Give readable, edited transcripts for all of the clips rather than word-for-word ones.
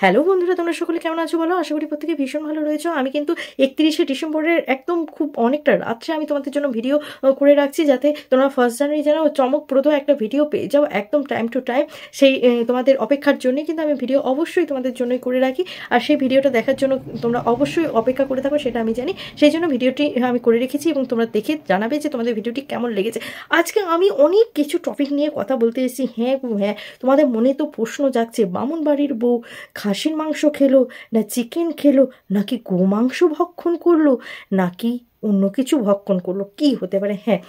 Hello বন্ধুরা, তোমরা সকলে কেমন আছো বলো? আশা করি প্রত্যেকে ভীষণ ভালো রয়েছো। আমি কিন্তু 31শে ডিসেম্বরের একদম খুব অনেকটা রাত্রে আমি তোমাদের জন্য ভিডিও করে রাখছি, যাতে তোমরা 1 জানুয়ারি যেন চমকপ্রদ একটা ভিডিও পেয়ে যাও একদম টাইম টু টাইম। সেই তোমাদের অপেক্ষার জন্যই কিন্তু আমি ভিডিও অবশ্যই তোমাদের জন্যই করে রাখি, আর সেই ভিডিওটা দেখার জন্য তোমরা অবশ্যই অপেক্ষা করে থাকো, সেটা আমি জানি। সেই জন্য ভিডিওটি আমি করে রেখেছি এবং তোমরা দেখে জানাবে যে তোমাদের ভিডিওটি কেমন লেগেছে। আজকে আমি অনেক কিছু টপিক নিয়ে কথা বলতে এসেছি। হ্যাঁ, তোমাদের মনে তো প্রশ্ন জাগছে, বামুন বাড়ির বউ খাসির মাংস খেলো না চিকেন খেলো, নাকি গোমাংস ভক্ষণ করলো, নাকি অন্য কিছু ভক্ষণ করলো, কি হতে পারে? হ্যাঁ,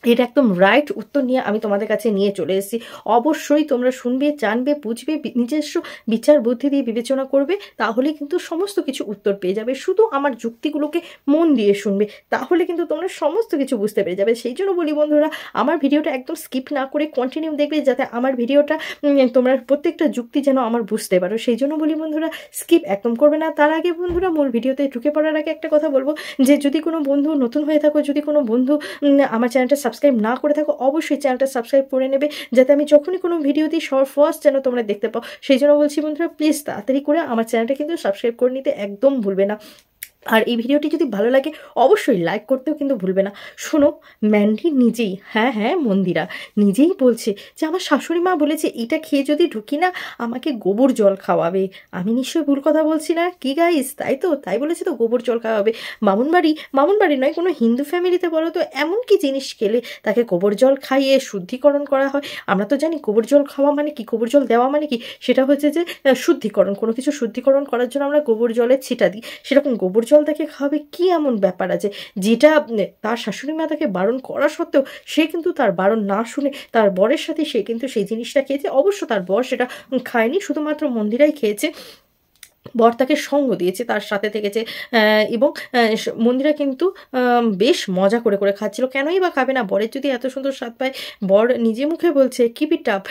এটা একদম রাইট উত্তর নিয়ে আমি তোমাদের কাছে নিয়ে চলে এসেছি। অবশ্যই তোমরা শুনবে, জানবে, বুঝবে, নিজস্ব বিচার বুদ্ধি দিয়ে বিবেচনা করবে, তাহলে কিন্তু সমস্ত কিছু উত্তর পেয়ে যাবে। শুধু আমার যুক্তিগুলোকে মন দিয়ে শুনবে, তাহলে কিন্তু তোমরা সমস্ত কিছু বুঝতে পেরে যাবে। সেই জন্য বলি বন্ধুরা, আমার ভিডিওটা একদম স্কিপ না করে কন্টিনিউ দেখবে, যাতে আমার ভিডিওটা তোমরা প্রত্যেকটা যুক্তি যেন আমার বুঝতে পারো। সেই জন্য বলি বন্ধুরা, স্কিপ একদম করবে না। তার আগে বন্ধুরা, মূল ভিডিওতে ঢুকে পড়ার আগে একটা কথা বলবো, যে যদি কোনো বন্ধু নতুন হয়ে থাকো, যদি কোনো বন্ধু আমার চ্যানেলটা সাবস্ক্রাইব না করে থাকো, অবশ্যই চ্যানেলটা সাবস্ক্রাইব করে নেবে, যাতে আমি যখনই কোনো ভিডিও দিই সবার ফার্স্ট যেন তোমরা দেখতে পাও। সেই জন্য বলছি বন্ধুরা, প্লিজ তাড়াতাড়ি করে আমার চ্যানেলটা কিন্তু সাবস্ক্রাইব করে নিতে একদম ভুলবে না। আর এই ভিডিওটি যদি ভালো লাগে অবশ্যই লাইক করতেও কিন্তু ভুলবে না। শোনো, ম্যান্ডি নিজেই, হ্যাঁ মন্দিরা নিজেই বলছে যে আমার শাশুড়ি মা বলেছে এটা খেয়ে যদি ঢুকি না আমাকে গোবর জল খাওয়াবে। আমি নিশ্চয়ই ভুল কথা বলছি না কি গাইস? তাই তো, তাই বলেছে তো, গোবর জল খাওয়াবে। মামুন বাড়ি নয়, কোনো হিন্দু ফ্যামিলিতে বলো তো এমন কি জিনিস খেলে তাকে গোবর জল খাইয়ে শুদ্ধিকরণ করা হয়? আমরা তো জানি গোবর জল খাওয়া মানে কি, গোবর জল দেওয়া মানে কি, সেটা হচ্ছে যে শুদ্ধিকরণ, কোনো কিছু শুদ্ধিকরণ করার জন্য আমরা গোবর জলের ছিটা দিই। সেরকম গোবর জল তাকে খাওয়াবে কি এমন ব্যাপার আছে, যেটা তার শাশুড়ি মা তাকে বারণ করা সত্ত্বেও সে কিন্তু তার বারণ না শুনে তার বরের সাথে সে কিন্তু সেই জিনিসটা খেয়েছে। অবশ্য তার বর সেটা খায়নি, শুধুমাত্র মন্দিরাই খেয়েছে। বর তাকে সঙ্গ দিয়েছে, তার সাথে থেকেছে, এবং মন্দিরা কিন্তু বেশ মজা করে করে খাচ্ছিল। কেনই বা খাবে না? বরের যদি এত সুন্দর স্বাদ পায়, বর নিজে মুখে বলছে কিপ ইট আপ,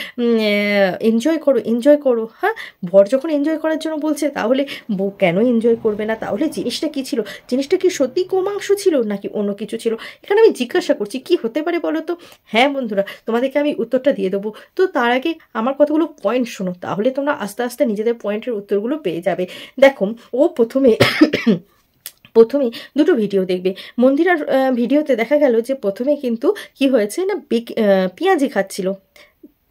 এনজয় করো এনজয় করো। হ্যাঁ, বর যখন এনজয় করার জন্য বলছে, তাহলে বউ কেন এনজয় করবে না? তাহলে জিনিসটা কি ছিল? জিনিসটা কি সত্যি গোমাংস ছিল নাকি অন্য কিছু ছিল? এখানে আমি জিজ্ঞাসা করছি, কি হতে পারে বলো তো? হ্যাঁ বন্ধুরা, তোমাদেরকে আমি উত্তরটা দিয়ে দেবো। তো তার আগে আমার কতগুলো পয়েন্ট শোনো, তাহলে তোমরা আস্তে আস্তে নিজেদের পয়েন্টের উত্তরগুলো পেয়ে যাবে। দেখো, ও প্রথমে দুটো ভিডিও দেখবে। মন্দিরার ভিডিওতে দেখা গেল যে প্রথমে কিন্তু কি হয়েছে না, পেঁয়াজি খাচ্ছিল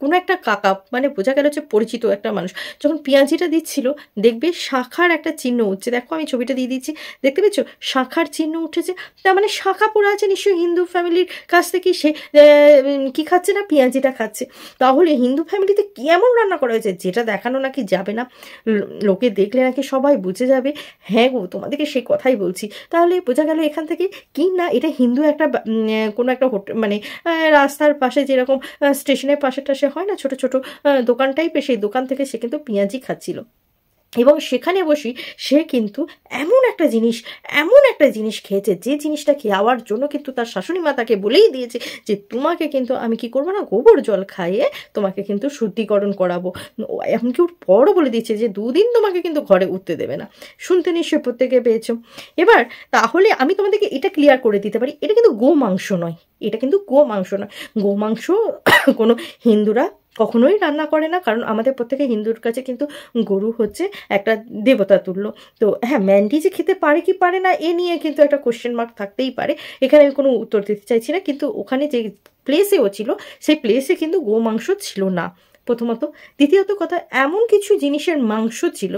কোনো একটা কাকা, মানে বোঝা গেল যে পরিচিত একটা মানুষ। যখন পেঁয়াজিটা দিচ্ছিল, দেখবে শাখার একটা চিহ্ন উঠছে। দেখো, আমি ছবিটা দিয়ে দিচ্ছি, দেখতে পেয়েছো? শাখার চিহ্ন উঠেছে, তার মানে শাখা পড়ে আছে, নিশ্চয়ই হিন্দু ফ্যামিলির কাছ থেকে সে কি খাচ্ছে না, পেঁয়াজিটা খাচ্ছে। তাহলে হিন্দু ফ্যামিলিতে কি এমন রান্না করা হয়েছে যেটা দেখানো নাকি যাবে না, লোকে দেখলে নাকি সবাই বুঝে যাবে? হ্যাঁ গো, তোমাদেরকে সেই কথাই বলছি। তাহলে বোঝা গেল এখান থেকে কি না, এটা হিন্দু একটা কোনো একটা হোটেল, মানে রাস্তার পাশে যেরকম স্টেশনের পাশে টাশে হয় না ছোট ছোট দোকান টাইপের, সেই দোকান থেকে সে কিন্তু পেঁয়াজি খাচ্ছিল। এবং সেখানে বসি সে কিন্তু এমন একটা জিনিস খেয়েছে, যে জিনিসটা খাওয়ার জন্য কিন্তু তার শাশুড়ি মা তাকে বলেই দিয়েছে যে তোমাকে কিন্তু আমি কি করবো না, গোবর জল খাইয়ে তোমাকে কিন্তু শুদ্ধিকরণ করাবো। এমনকি ওর বড় বলে দিয়েছে যে 2 দিন তোমাকে কিন্তু ঘরে উঠতে দেবে না। শুনতে নিশ্চয়ই প্রত্যেকে পেয়েছো। এবার তাহলে আমি তোমাদেরকে এটা ক্লিয়ার করে দিতে পারি, এটা কিন্তু গোমাংস নয়, এটা কিন্তু গোমাংস নয়। গোমাংস কোনো হিন্দুরা কখনোই রান্না করে না, কারণ আমাদের প্রত্যেকে হিন্দুর কাছে কিন্তু গরু হচ্ছে একটা দেবতা তুল্য। তো হ্যাঁ, ম্যান্ডি যে খেতে পারে কি পারে না এ নিয়ে কিন্তু একটা কোশ্চেন মার্ক থাকতেই পারে, এখানে আমি কোনো উত্তর দিতে চাইছি না। কিন্তু ওখানে যে প্লেসে ও ছিল, সেই প্লেসে কিন্তু গোমাংস ছিল না প্রথমত। দ্বিতীয়ত কথা, এমন কিছু জিনিসের মাংস ছিল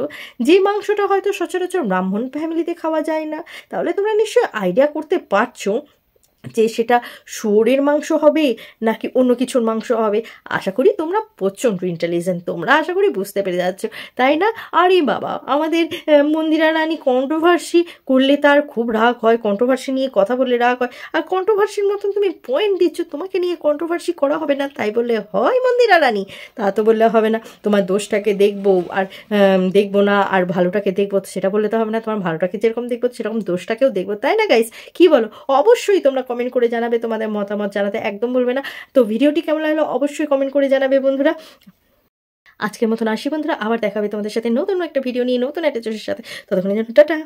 যে মাংসটা হয়তো সচরাচর ব্রাহ্মণ ফ্যামিলিতে খাওয়া যায় না। তাহলে তোমরা নিশ্চয়ই আইডিয়া করতে পারছো যে সেটা শুয়োরের মাংস হবে নাকি অন্য কিছুর মাংস হবে। আশা করি তোমরা প্রচণ্ড ইন্টেলিজেন্ট, তোমরা আশা করি বুঝতে পেরে যাচ্ছ, তাই না? আরে বাবা, আমাদের মন্দিরা রানী কন্ট্রোভার্সি করলে তার খুব রাগ হয়, কন্ট্রোভার্সি নিয়ে কথা বললে রাগ হয়, আর কন্ট্রোভার্সির মতন তুমি পয়েন্ট দিচ্ছ, তোমাকে নিয়ে কন্ট্রোভার্সি করা হবে না তাই বললে হয় মন্দিরা রানী? তা তো বললে হবে না। তোমার দোষটাকে দেখবো আর দেখবো না, আর ভালোটাকে দেখবো সেটা বললে তো হবে না। তোমার ভালোটাকে যেরকম দেখবো সেরকম দোষটাকেও দেখবো, তাই না গাইস? কি বলো? অবশ্যই তোমরা কমেন্ট করে জানাবে, তোমাদের মতামত জানাতে একদম ভুলবে না। তো ভিডিওটি কেমন লাগলো অবশ্যই কমেন্ট করে জানাবে বন্ধুরা। আজকের মতন আসি বন্ধুরা, আবার দেখাবে তোমাদের সাথে নতুন একটা ভিডিও নিয়ে, নতুন একটা জোশের সাথে। ততক্ষণের জন্য টাটা।